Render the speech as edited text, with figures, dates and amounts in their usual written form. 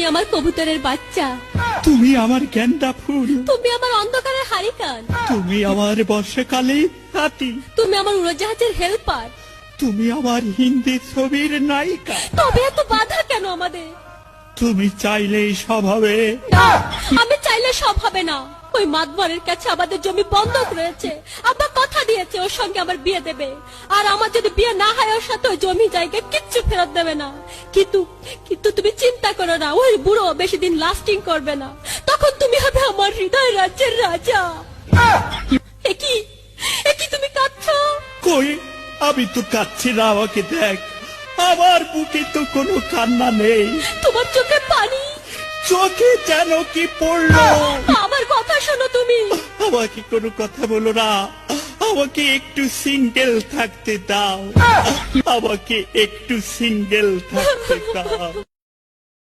আমার কবুতরের বাচ্চা, তুমি আমার গেন্দা ফুল, তুমি আমার অন্ধকারের হারিকান, তুমি আমার বর্ষাকালে হাতি, তুমি আমার উড়োজাহাজের হেল্পার। তুমি আমার হিন্দি ছবির নায়িকা। তবে এত বাধা কেন আমাদের? তুমি চাইলেই সব হবে। না, আমি চাইলে সব হবে না। ওই মাতবরের কাছে আমাদের জমি বন্ধক রয়েছে। আব্বা কথা দিয়েছে ওর সঙ্গে আমার বিয়ে দেবে, আর আমার যদি বিয়ে না হয় ওর সাথে ওই জমি জায়গা কিচ্ছু ফেরত দেবে না। কিন্তু কিন্তু তুমি চিন্তা করো না, ওই বুড়ো বেশি দিন লাস্টিং করবে না। তখন তুমি হবে আমার হৃদয় রাজ্যের রাজা। একই একই তুমি কাঁদছো? কই, আমি তো কাচ্ছি না, আমাকে দেখ, আমার বুকে তো কোনো কান্না নেই। তোমার চোখে পানি, চোখে যেন কি পড়লো। আমার কথা শোনো তুমি। আমাকে কোনো কথা বলো না, আমাকে একটু সিঙ্গেল থাকতে দাও, আমাকে একটু সিঙ্গেল থাকতে দাও।